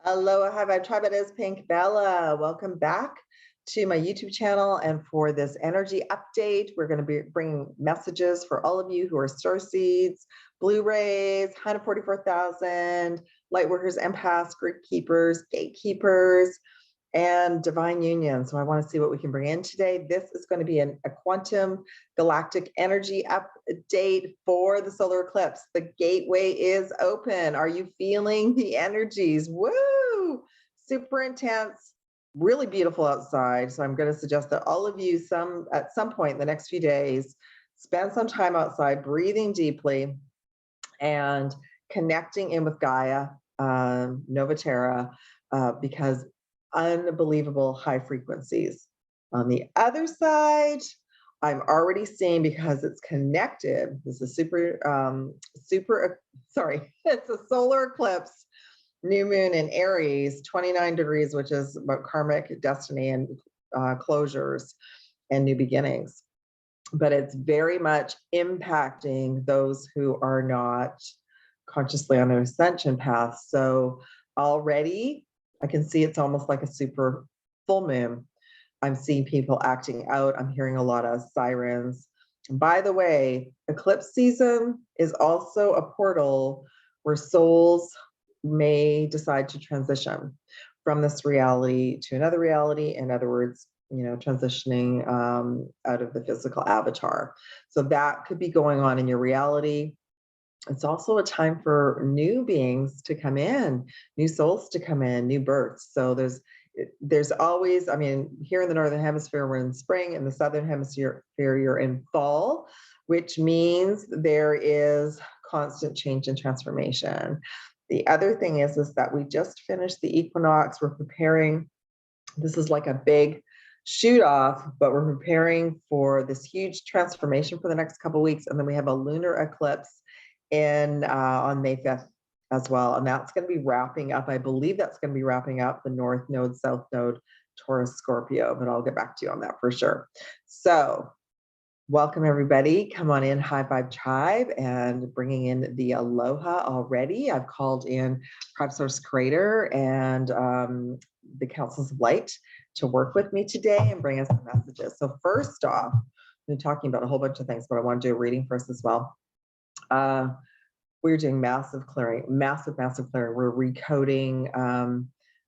Aloha, hi vibe tribe. It is Pink Bella. Welcome back to my YouTube channel. And for this energy update, we're going to be bringing messages for all of you who are starseeds, Blu-rays, 144,000, lightworkers, empaths, group keepers, gatekeepers, and divine union. So I want to see what we can bring in today. This is going to be a quantum galactic energy update for the solar eclipse. The gateway is open. Are you feeling the energies? Woo! Super intense, really beautiful outside. So I'm going to suggest that all of you at some point in the next few days, spend some time outside, breathing deeply and connecting in with Gaia, Nova Terra, because unbelievable high frequencies. On the other side, I'm already seeing, because it's connected, this is it's a solar eclipse, new moon in Aries, 29 degrees, which is about karmic destiny and closures and new beginnings. But it's very much impacting those who are not consciously on their ascension path. So already I can see it's almost like a super full moon. I'm seeing people acting out. I'm hearing a lot of sirens. And by the way, eclipse season is also a portal where souls may decide to transition from this reality to another reality. In other words, transitioning out of the physical avatar. So that could be going on in your reality. It's also a time for new beings to come in, new souls to come in, new births. So there's always, here in the Northern Hemisphere, we're in spring. In the Southern Hemisphere, you're in fall, which means there is constant change and transformation. The other thing is that we just finished the equinox. We're preparing, this is like a big shoot off, but we're preparing for this huge transformation for the next couple of weeks. And then we have a lunar eclipse on May 5th as well. And that's going to be wrapping up. I believe that's going to be wrapping up the North Node, South Node, Taurus, Scorpio, but I'll get back to you on that for sure. So welcome everybody. Come on in, High Vibe Tribe, and bringing in the Aloha already. I've called in Prime Source Creator and the Councils of Light to work with me today and bring us some messages. So first off, I'm talking about a whole bunch of things, but I want to do a reading first as well. We're doing massive clearing. We're recoding.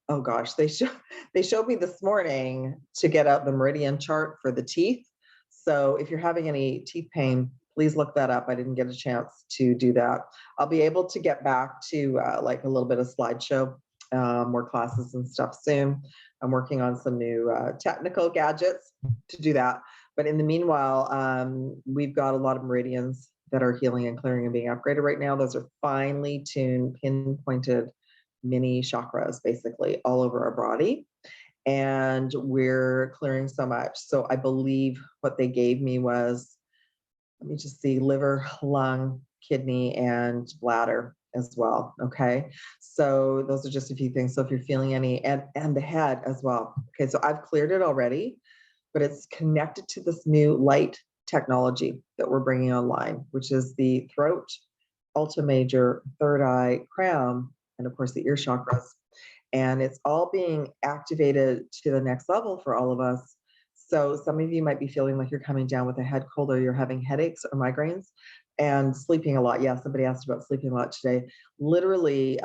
Oh gosh, they showed me this morning to get out the meridian chart for the teeth. So if you're having any teeth pain, please look that up. I didn't get a chance to do that. I'll be able to get back to like a little bit of slideshow, more classes and stuff soon. I'm working on some new technical gadgets to do that. But in the meanwhile, we've got a lot of meridians that are healing and clearing and being upgraded right now. Those are finely tuned, pinpointed mini chakras, basically all over our body. And we're clearing so much. So I believe what they gave me was, let me just see, liver, lung, kidney, and bladder as well. Okay. So those are just a few things. So if you're feeling any, and the head as well. Okay. So I've cleared it already, but it's connected to this new light technology that we're bringing online, which is the throat, ultra major, third eye, crown, and of course the ear chakras. And it's all being activated to the next level for all of us. So some of you might be feeling like you're coming down with a head cold, or you're having headaches or migraines and sleeping a lot. Yeah, somebody asked about sleeping a lot today. Literally,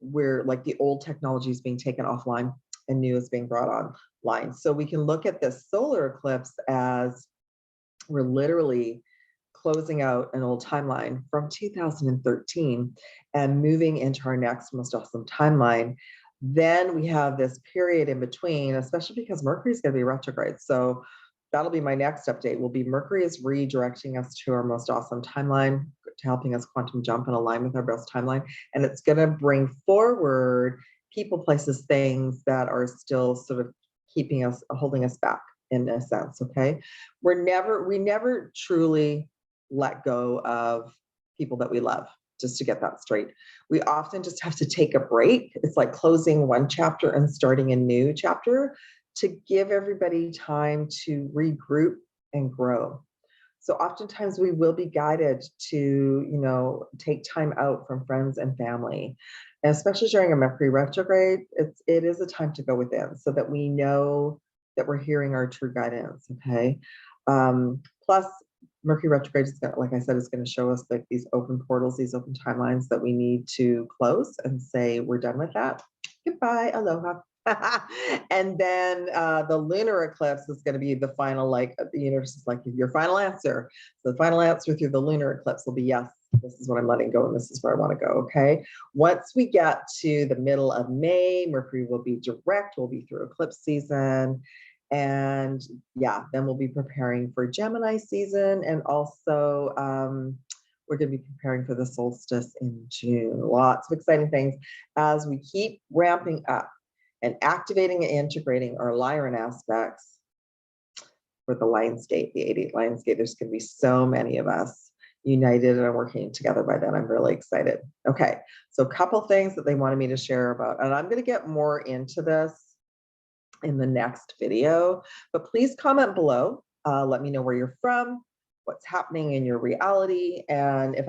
we're like, the old technology is being taken offline and new is being brought online. So we can look at this solar eclipse as we're literally closing out an old timeline from 2013 and moving into our next most awesome timeline. Then we have this period in between, especially because Mercury is going to be retrograde. So that'll be my next update. Will be Mercury is redirecting us to our most awesome timeline, to helping us quantum jump and align with our best timeline. And it's going to bring forward people, places, things that are still sort of keeping us, holding us back in a sense. Okay. We never truly let go of people that we love, just to get that straight. We often just have to take a break. It's like closing one chapter and starting a new chapter, to give everybody time to regroup and grow. So oftentimes we will be guided to, take time out from friends and family, and especially during a Mercury retrograde. It is a time to go within so that we know that we're hearing our true guidance. Okay. Plus, Mercury retrograde is going, like I said, is going to show us like these open portals, these open timelines that we need to close and say we're done with that. Goodbye, aloha. And then the lunar eclipse is going to be the final, like the universe is like your final answer. So the final answer through the lunar eclipse will be yes, this is what I'm letting go and this is where I want to go. Okay. Once we get to the middle of May, Mercury will be direct, we'll be through eclipse season. And yeah, then we'll be preparing for Gemini season. And also we're going to be preparing for the solstice in June. Lots of exciting things as we keep ramping up and activating and integrating our Lyran aspects for the Lions Gate, the 88 Lions Gate. There's going to be so many of us united and working together by then. I'm really excited. Okay, so a couple things that they wanted me to share about, and I'm going to get more into this in the next video, but please comment below. Let me know where you're from, what's happening in your reality, and if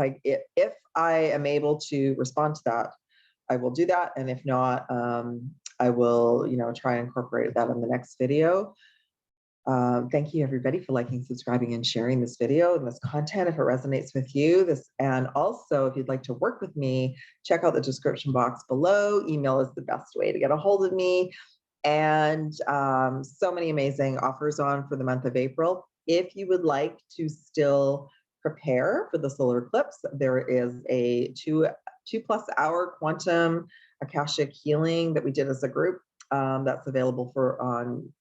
I am able to respond to that, I will do that, and if not, I will, try and incorporate that in the next video. Thank you everybody for liking, subscribing, and sharing this video and this content if it resonates with you. And also if you'd like to work with me, check out the description box below. Email is the best way to get a hold of me. And so many amazing offers on for the month of April. If you would like to still prepare for the solar eclipse, there is a 2+ hour quantum AKASHIC healing that we did as a group that's available for on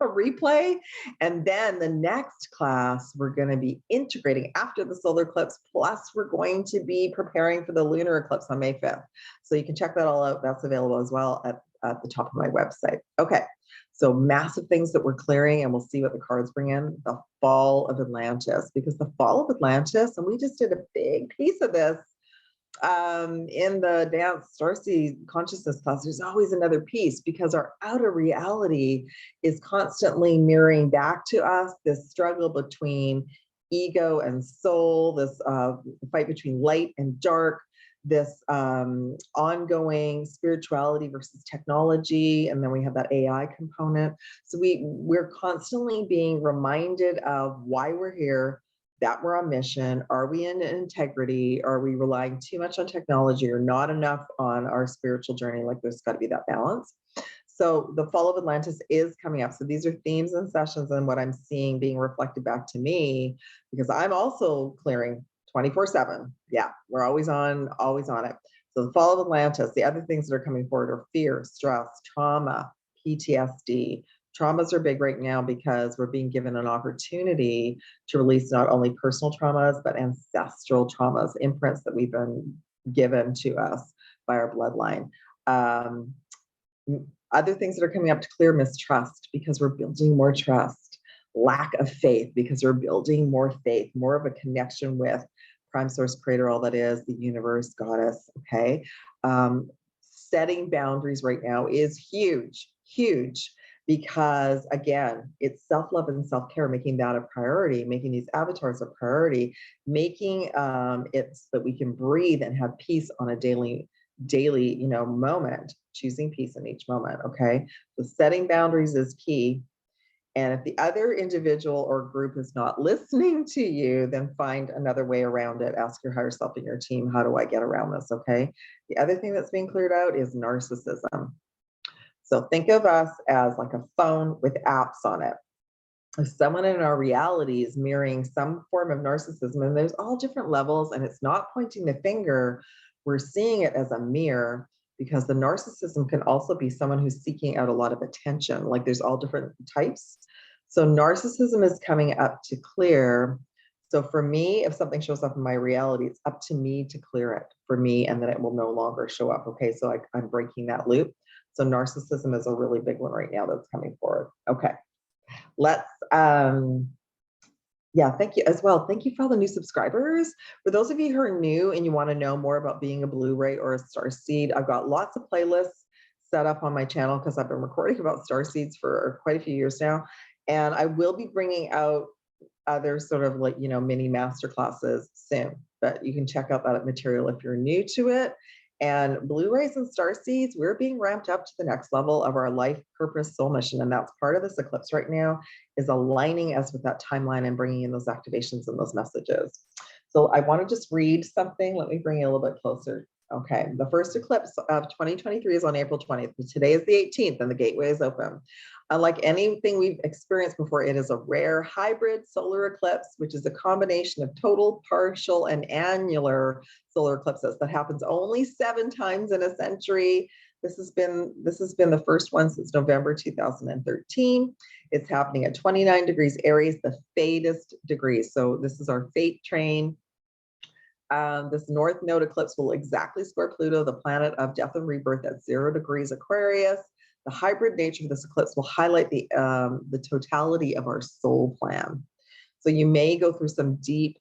a replay. And then the next class, we're going to be integrating after the solar eclipse, plus we're going to be preparing for the lunar eclipse on May 5th. So you can check that all out. That's available as well at the top of my website. Okay, so massive things that we're clearing, and we'll see what the cards bring in. The fall of Atlantis, because the fall of Atlantis, and we just did a big piece of this in the dance Starseed consciousness class. There's always another piece because our outer reality is constantly mirroring back to us this struggle between ego and soul, this fight between light and dark, this ongoing spirituality versus technology, and then we have that AI component. So we're constantly being reminded of why we're here, that we're on mission. Are we in integrity? Are we relying too much on technology or not enough on our spiritual journey? Like there's got to be that balance. So the fall of Atlantis is coming up. So these are themes and sessions and what I'm seeing being reflected back to me, because I'm also clearing 24/7. Yeah, we're always on it. So the fall of Atlantis, the other things that are coming forward are fear, stress, trauma, PTSD. Traumas are big right now because we're being given an opportunity to release not only personal traumas, but ancestral traumas, imprints that we've been given to us by our bloodline. Other things that are coming up to clear: mistrust, because we're building more trust. Lack of faith, because we're building more faith, more of a connection with prime source creator, all that is, the universe, goddess. Okay. Setting boundaries right now is huge, huge. Because again, it's self-love and self-care, making that a priority, making these avatars a priority, making it so that we can breathe and have peace on a daily, moment, choosing peace in each moment. Okay. So setting boundaries is key. And if the other individual or group is not listening to you, then find another way around it. Ask your higher self and your team, how do I get around this? Okay. The other thing that's being cleared out is narcissism. So think of us as like a phone with apps on it. If someone in our reality is mirroring some form of narcissism, and there's all different levels, and it's not pointing the finger, we're seeing it as a mirror, because the narcissism can also be someone who's seeking out a lot of attention. Like there's all different types. So narcissism is coming up to clear. So for me, if something shows up in my reality, it's up to me to clear it for me, and then it will no longer show up. Okay, so I'm breaking that loop. So narcissism is a really big one right now that's coming forward. Okay, let's, yeah, thank you as well. Thank you for all the new subscribers. For those of you who are new and you want to know more about being a Blu-ray or a Starseed, I've got lots of playlists set up on my channel because I've been recording about Starseeds for quite a few years now. And I will be bringing out other sort of like, you know, mini master classes soon, but you can check out that material if you're new to it. And Blu-rays and Starseeds, we're being ramped up to the next level of our life purpose soul mission. And that's part of this eclipse right now, is aligning us with that timeline and bringing in those activations and those messages. So I want to just read something. Let me bring you a little bit closer. Okay, the first eclipse of 2023 is on April 20th. But today is the 18th and the gateway is open. Unlike anything we've experienced before, it is a rare hybrid solar eclipse, which is a combination of total, partial, and annular solar eclipses that happens only 7 times in a century. This has been the first one since November 2013. It's happening at 29 degrees Aries, the fatest degree. So this is our fate train. This North Node eclipse will exactly square Pluto, the planet of death and rebirth, at 0 degrees Aquarius. The hybrid nature of this eclipse will highlight the totality of our soul plan. So you may go through some deep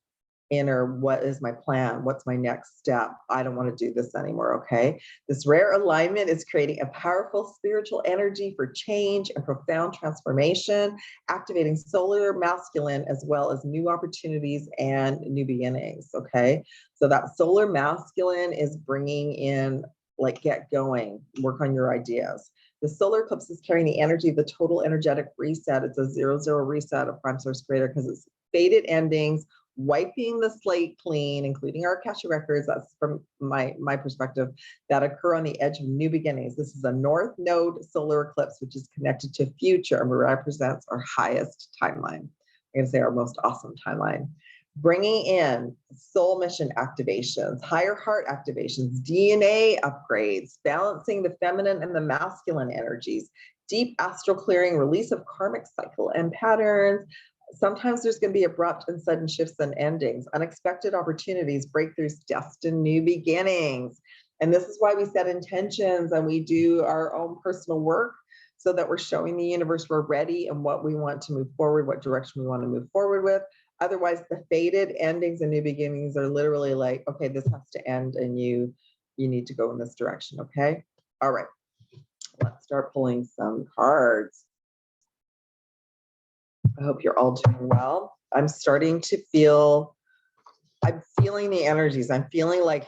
inner, what is my plan? What's my next step? I don't want to do this anymore, okay? This rare alignment is creating a powerful spiritual energy for change and profound transformation, activating solar masculine as well as new opportunities and new beginnings, okay? So that solar masculine is bringing in, like, get going, work on your ideas. The solar eclipse is carrying the energy of the total energetic reset. It's a 0-0 reset of Prime Source Creator because it's faded endings, wiping the slate clean, including our AKASHIC records. That's from my perspective, that occur on the edge of new beginnings. This is a North Node solar eclipse, which is connected to future and represents our highest timeline. I'm going to say our most awesome timeline. Bringing in soul mission activations, higher heart activations, DNA upgrades, balancing the feminine and the masculine energies, deep astral clearing, release of karmic cycle and patterns. Sometimes there's going to be abrupt and sudden shifts and endings, unexpected opportunities, breakthroughs, destined new beginnings. And this is why we set intentions and we do our own personal work, so that we're showing the universe we're ready and what we want to move forward, what direction we want to move forward with. Otherwise, the faded endings and new beginnings are literally like, okay, this has to end and you need to go in this direction, okay? All right, let's start pulling some cards. I hope you're all doing well. I'm starting to feel, I'm feeling the energies. I'm feeling like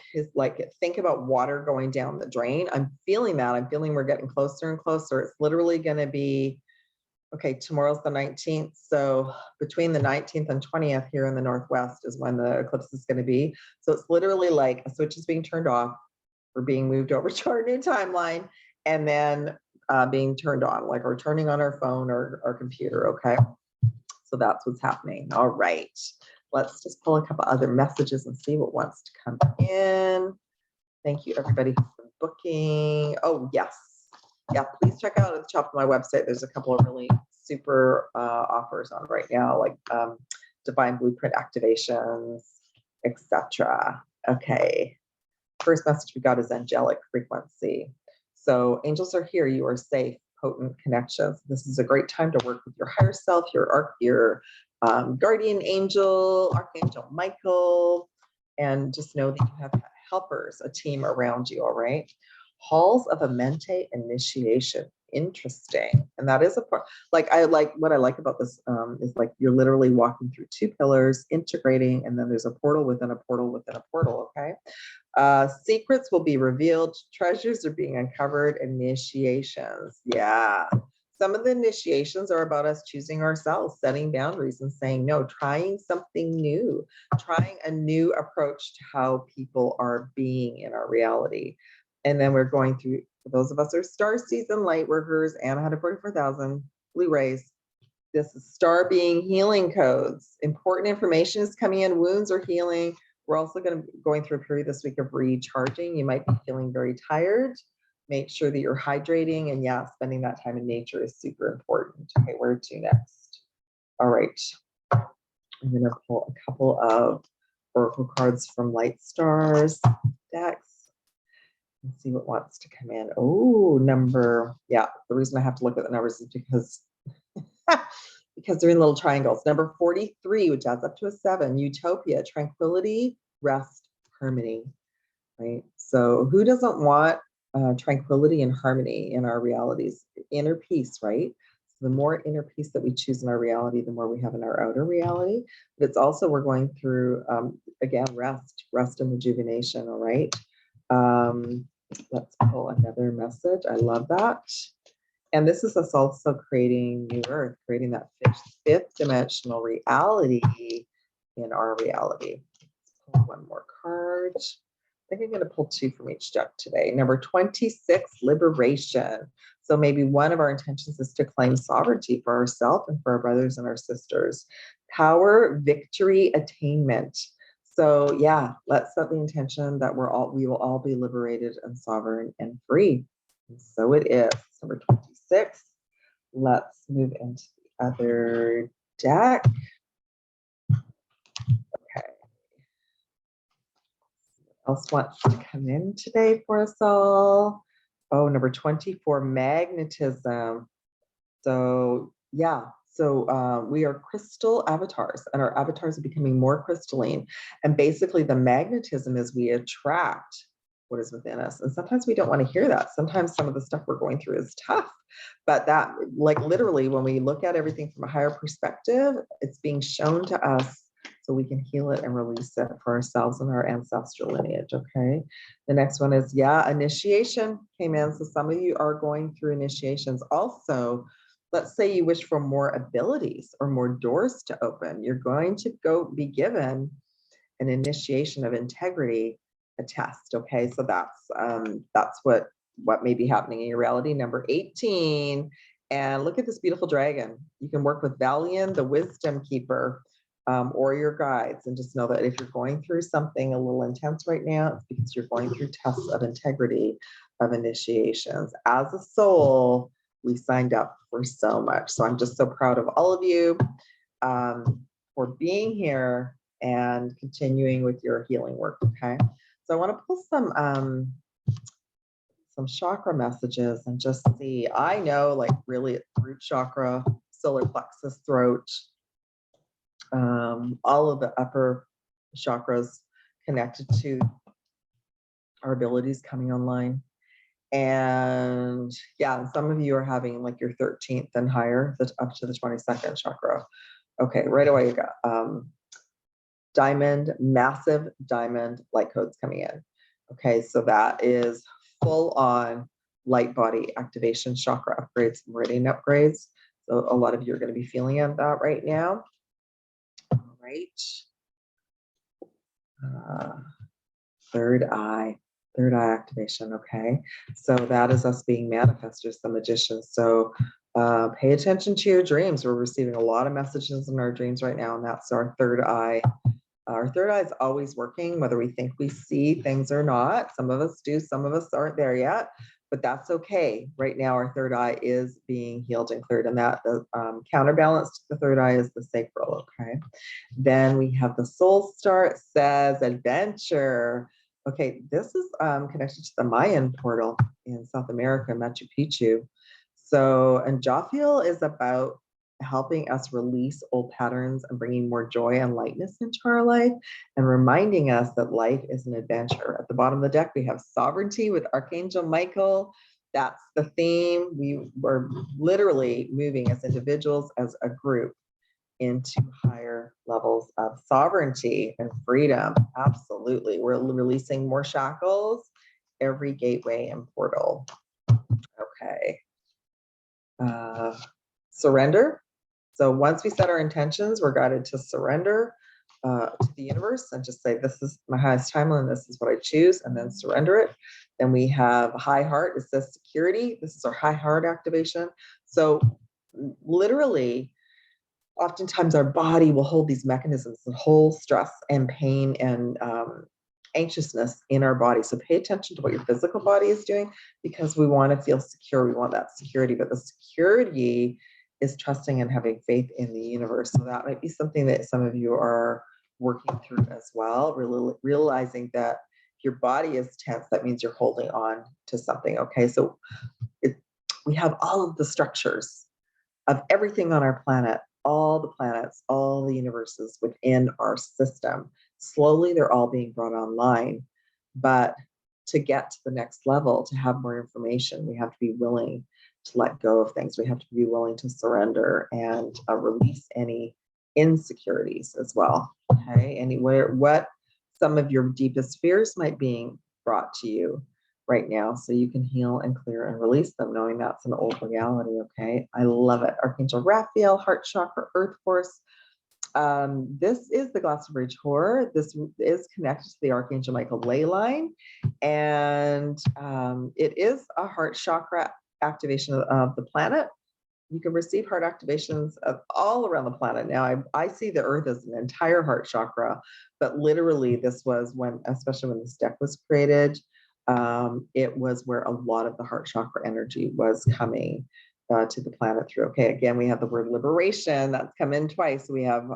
think about water going down the drain. I'm feeling that. I'm feeling we're getting closer and closer. It's literally going to be, okay, tomorrow's the 19th. So between the 19th and 20th here in the Northwest is when the eclipse is going to be. So it's literally like a switch is being turned off. We're being moved over to our new timeline, and then being turned on, like we're turning on our phone or our computer, okay? So that's what's happening. All right. Let's just pull a couple other messages and see what wants to come in. Thank you, everybody, for booking. Oh, yes. Yeah, please check out at the top of my website. There's a couple of really super offers on right now, like divine blueprint activations, etc. Okay. First message we got is angelic frequency. So angels are here. You are safe. Potent connections. This is a great time to work with your higher self, your guardian angel, Archangel Michael, and just know that you have helpers, a team around you. All right. Halls of Amente initiation. Interesting. And that is a part, what I like about this is like you're literally walking through 2 pillars, integrating, and then there's a portal within a portal within a portal. Okay. Secrets will be revealed, treasures are being uncovered, initiations. Yeah. Some of the initiations are about us choosing ourselves, setting boundaries and saying no, trying something new, trying a new approach to how people are being in our reality. And then we're going through, for those of us who are Starseeds and Lightworkers and 144,000 Blu-rays, this is star being healing codes. Important information is coming in, wounds are healing. We're also going through a period this week of recharging. You might be feeling very tired. Make sure that you're hydrating, and yeah, spending that time in nature is super important. Okay, where to next? All right, I'm gonna pull a couple of oracle cards from Light Stars decks and see what wants to come in. Oh, the reason I have to look at the numbers is because because they're in little triangles. Number 43, which adds up to a 7, utopia, tranquility, rest, harmony, right? So who doesn't want tranquility and harmony in our realities, inner peace, right? The more inner peace that we choose in our reality, the more we have in our outer reality. But it's also, we're going through, again, rest and rejuvenation, all right? Let's pull another message. I love that. And this is us also creating new earth, creating that fifth dimensional reality in our reality. Let's pull one more card. I think I'm going to pull 2 from each deck today. Number 26, liberation. So maybe one of our intentions is to claim sovereignty for ourselves and for our brothers and our sisters. Power, victory, attainment. So yeah, let's set the intention that we will all be liberated and sovereign and free. And so it is. Number 26. Let's move into the other deck. Okay. What else wants to come in today for us all? Oh, number 24, magnetism. So yeah, so we are crystal avatars, and our avatars are becoming more crystalline. And basically the magnetism is we attract what is within us. And sometimes we don't want to hear that. Sometimes some of the stuff we're going through is tough, but that, like, literally, when we look at everything from a higher perspective, it's being shown to us so we can heal it and release it for ourselves and our ancestral lineage. Okay. The next one is, yeah, initiation came in. So some of you are going through initiations. Also, let's say you wish for more abilities or more doors to open. You're going to be given an initiation of integrity, a test. Okay. So that's what may be happening in your reality. Number 18. And look at this beautiful dragon. You can work with Valian, the wisdom keeper, or your guides, and just know that if you're going through something a little intense right now, it's because you're going through tests of integrity, of initiations. As a soul, we signed up for so much. So I'm just so proud of all of you for being here and continuing with your healing work. Okay. So I want to pull some chakra messages and just see. I know, like, really, root chakra, solar plexus, throat, all of the upper chakras connected to our abilities coming online. And yeah, some of you are having like your 13th and higher, up to the 22nd chakra. Okay, right away you got massive diamond light codes coming in. Okay, so that is full on light body activation, chakra upgrades, meridian upgrades. So a lot of you are going to be feeling that right now. All right. Third eye activation. Okay. So that is us being manifestors, the magicians. So pay attention to your dreams. We're receiving a lot of messages in our dreams right now, and that's our third eye. Our third eye is always working, whether we think we see things or not. Some of us do, some of us aren't there yet, but that's okay. Right now, our third eye is being healed and cleared, and that the counterbalance to the third eye is the sacral. Okay. Then we have the soul star. It says adventure. Okay, this is connected to the Mayan portal in South America, Machu Picchu. So, and Jophiel is about helping us release old patterns and bringing more joy and lightness into our life, and reminding us that life is an adventure. At the bottom of the deck, we have sovereignty with Archangel Michael. That's the theme. We were literally moving as individuals, as a group, into higher levels of sovereignty and freedom. Absolutely. We're releasing more shackles, every gateway and portal. Okay. Surrender. So once we set our intentions, we're guided to surrender to the universe and just say, this is my highest timeline, this is what I choose, and then surrender it. Then we have high heart. It says security. This is our high heart activation. So literally, oftentimes our body will hold these mechanisms that hold stress and pain and anxiousness in our body. So pay attention to what your physical body is doing, because we want to feel secure. We want that security, but the security is trusting and having faith in the universe. So that might be something that some of you are working through as well, really realizing that if your body is tense, that means you're holding on to something. Okay, so we have all of the structures of everything on our planet, all the planets, all the universes within our system. Slowly, they're all being brought online. But to get to the next level, to have more information, we have to be willing to let go of things. We have to be willing to surrender and release any insecurities as well. Okay, anywhere, what some of your deepest fears might be brought to you right now, so you can heal and clear and release them, knowing that's an old reality. Okay, I love it. Archangel Raphael, heart chakra, earth force. This is the Glastonbury tour. This is connected to the Archangel Michael ley line, and it is a heart chakra activation of the planet. You can receive heart activations of all around the planet. Now, I see the earth as an entire heart chakra, but literally this was when, especially when this deck was created, it was where a lot of the heart chakra energy was coming to the planet through. Okay, again, we have the word liberation that's come in twice. We have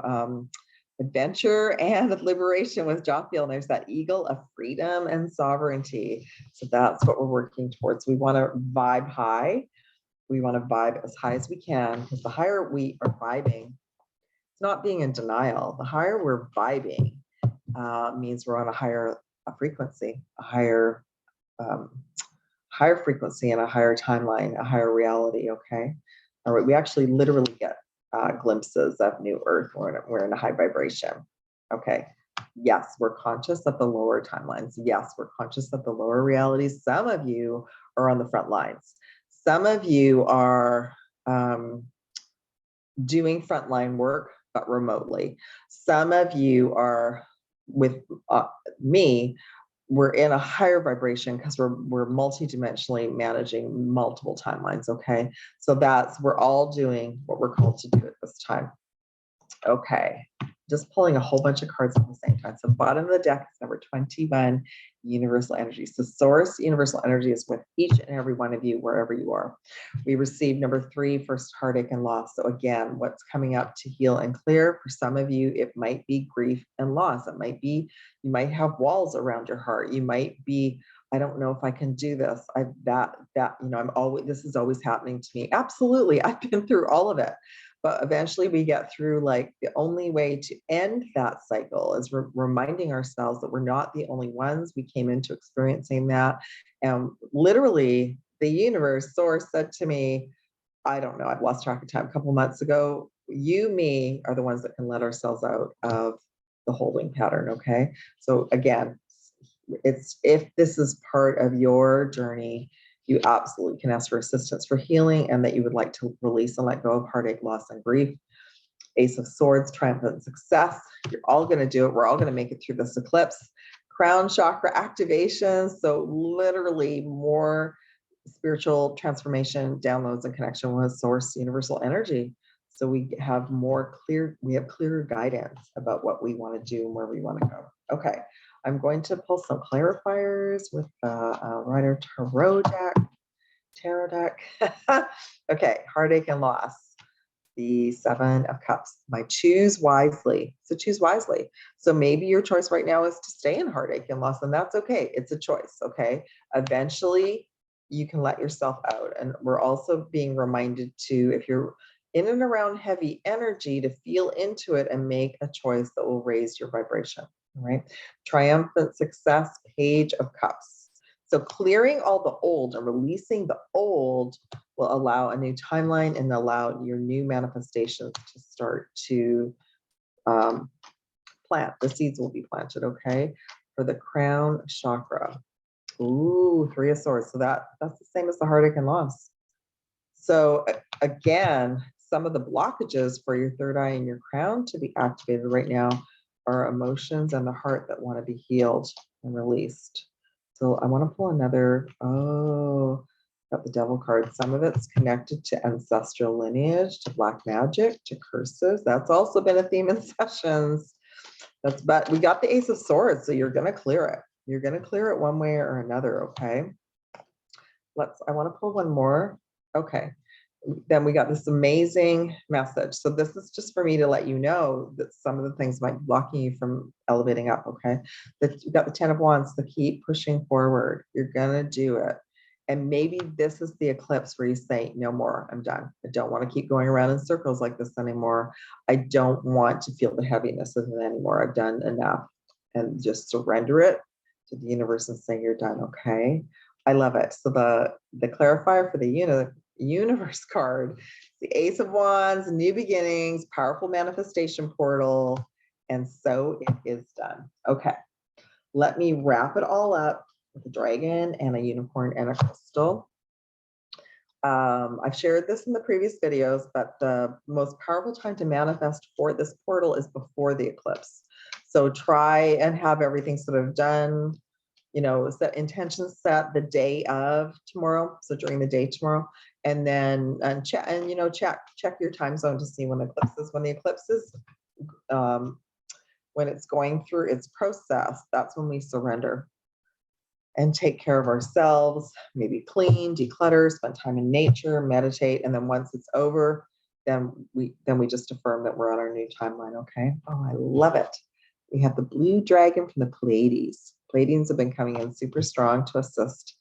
adventure and liberation with Jophiel, and there's that eagle of freedom and sovereignty. So that's what we're working towards. We want to vibe high. We want to vibe as high as we can, because the higher we are vibing, it's not being in denial. The higher we're vibing means we're on a higher frequency, a higher frequency and a higher timeline, a higher reality. Okay. All right. We actually literally get glimpses of new earth. We're in a high vibration. Okay. Yes, we're conscious of the lower timelines. Yes, we're conscious of the lower realities. Some of you are on the front lines. Some of you are doing frontline work, but remotely. Some of you are with me. We're in a higher vibration because we're multidimensionally managing multiple timelines. Okay, so we're all doing what we're called to do at this time. Okay, just pulling a whole bunch of cards at the same time. So bottom of the deck is number 21, universal energy. So source universal energy is with each and every one of you, wherever you are. We received number 3, first heartache and loss. So again, what's coming up to heal and clear? For some of you, it might be grief and loss. It might be, you might have walls around your heart. You might be, I don't know if I can do this. This is always happening to me. Absolutely. I've been through all of it. But eventually we get through, like, the only way to end that cycle is reminding ourselves that we're not the only ones. We came into experiencing that. And literally the universe, source, said to me, I don't know, I've lost track of time, a couple months ago, you, me, are the ones that can let ourselves out of the holding pattern. Okay. So again, if this is part of your journey, you absolutely can ask for assistance for healing, and that you would like to release and let go of heartache, loss, and grief. Ace of Swords, triumph and success. You're all going to do it. We're all going to make it through this eclipse. Crown chakra activation. So literally more spiritual transformation, downloads, and connection with source universal energy. So we have clearer guidance about what we want to do and where we want to go. Okay. I'm going to pull some clarifiers with the Rider Tarot deck. Okay, heartache and loss. The 7 of Cups. My choose wisely. So choose wisely. So maybe your choice right now is to stay in heartache and loss, and that's okay. It's a choice. Okay. Eventually, you can let yourself out. And we're also being reminded to, if you're in and around heavy energy, to feel into it and make a choice that will raise your vibration. All right. Triumphant success, Page of Cups. So clearing all the old and releasing the old will allow a new timeline and allow your new manifestations to start to plant. The seeds will be planted. Okay. For the crown chakra. Ooh, 3 of Swords. So that's the same as the heartache and loss. So again, some of the blockages for your third eye and your crown to be activated right now are emotions and the heart that want to be healed and released. So I want to pull another, got the Devil card. Some of it's connected to ancestral lineage, to black magic, to curses. That's also been a theme in sessions. But we got the Ace of Swords, so you're going to clear it. You're going to clear it one way or another, okay? I want to pull one more. Okay. Then we got this amazing message. So this is just for me to let you know that some of the things might be blocking you from elevating up, okay? You got the 10 of Wands, to keep pushing forward. You're going to do it. And maybe this is the eclipse where you say, no more, I'm done. I don't want to keep going around in circles like this anymore. I don't want to feel the heaviness of it anymore. I've done enough. And just surrender it to the universe and say you're done, okay? I love it. So the clarifier for the universe card. The Ace of Wands, new beginnings, powerful manifestation portal. And so it is done. Okay. Let me wrap it all up with a dragon and a unicorn and a crystal. I've shared this in the previous videos, but the most powerful time to manifest for this portal is before the eclipse. So try and have everything sort of done, you know, set intentions set the day of tomorrow. So during the day tomorrow, and then check your time zone to see when the eclipse is. When the eclipse is, when it's going through its process, that's when we surrender and take care of ourselves, maybe clean, declutter, spend time in nature, meditate. And then once it's over, then we just affirm that we're on our new timeline. Okay. Oh, I love it. We have the blue dragon from the Pleiades. Pleiadians have been coming in super strong to assist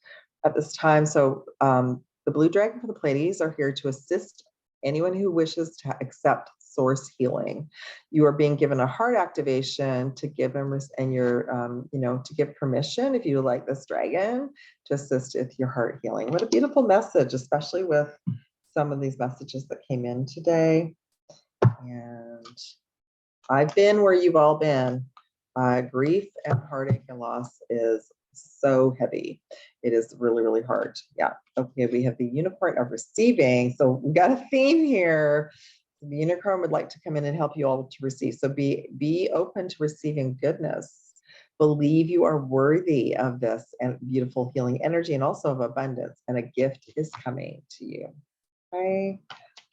at this time. So the blue dragon from the Pleiades are here to assist anyone who wishes to accept source healing. You are being given a heart activation to give them, and you're, to give permission, if you would like this dragon, to assist with your heart healing. What a beautiful message, especially with some of these messages that came in today. And I've been where you've all been. Grief and heartache and loss is so heavy. It is really, really hard. Yeah. Okay. We have the unicorn of receiving. So we've got a theme here. The unicorn would like to come in and help you all to receive. So be open to receiving goodness. Believe you are worthy of this and beautiful healing energy, and also of abundance, and a gift is coming to you. Okay.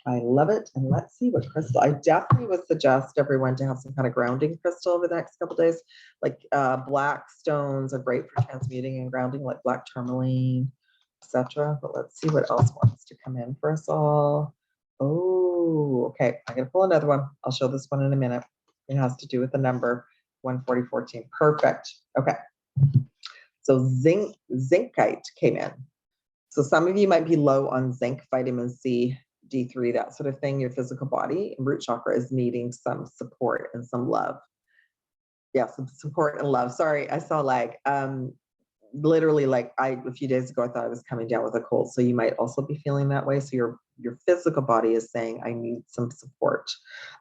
I love it. And let's see what crystal. I definitely would suggest everyone to have some kind of grounding crystal over the next couple of days. Like black stones are great for transmuting and grounding, like black tourmaline, etc. But let's see what else wants to come in for us all. Oh, okay. I'm gonna pull another one. I'll show this one in a minute. It has to do with the number 14014. Perfect. Okay. So zincite came in. So some of you might be low on zinc, vitamin C, D3, that sort of thing. Your physical body and root chakra is needing some support and some love. Yeah, some support and love. Sorry, I saw like literally like a few days ago I thought I was coming down with a cold. So you might also be feeling that way. So your physical body is saying I need some support.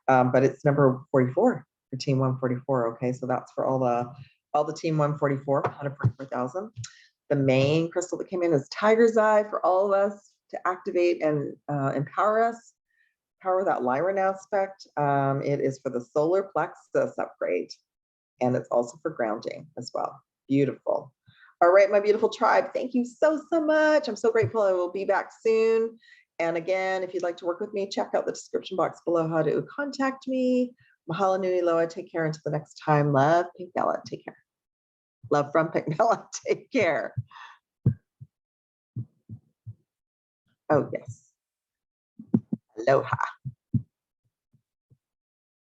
But it's number 44 for team 144. Okay, so that's for all the team 144, 144,000. The main crystal that came in is Tiger's Eye for all of us to activate and empower us, power that Lyran aspect. It is for the solar plexus upgrade, and it's also for grounding as well. Beautiful. All right, my beautiful tribe, thank you so much. I'm so grateful. I will be back soon. And again, if you'd like to work with me, check out the description box below how to contact me. Mahalo nui loa. Take care until the next time. Love, Pink Bella. Take care. Love from Pink Bella. Take care. Oh, yes. Aloha.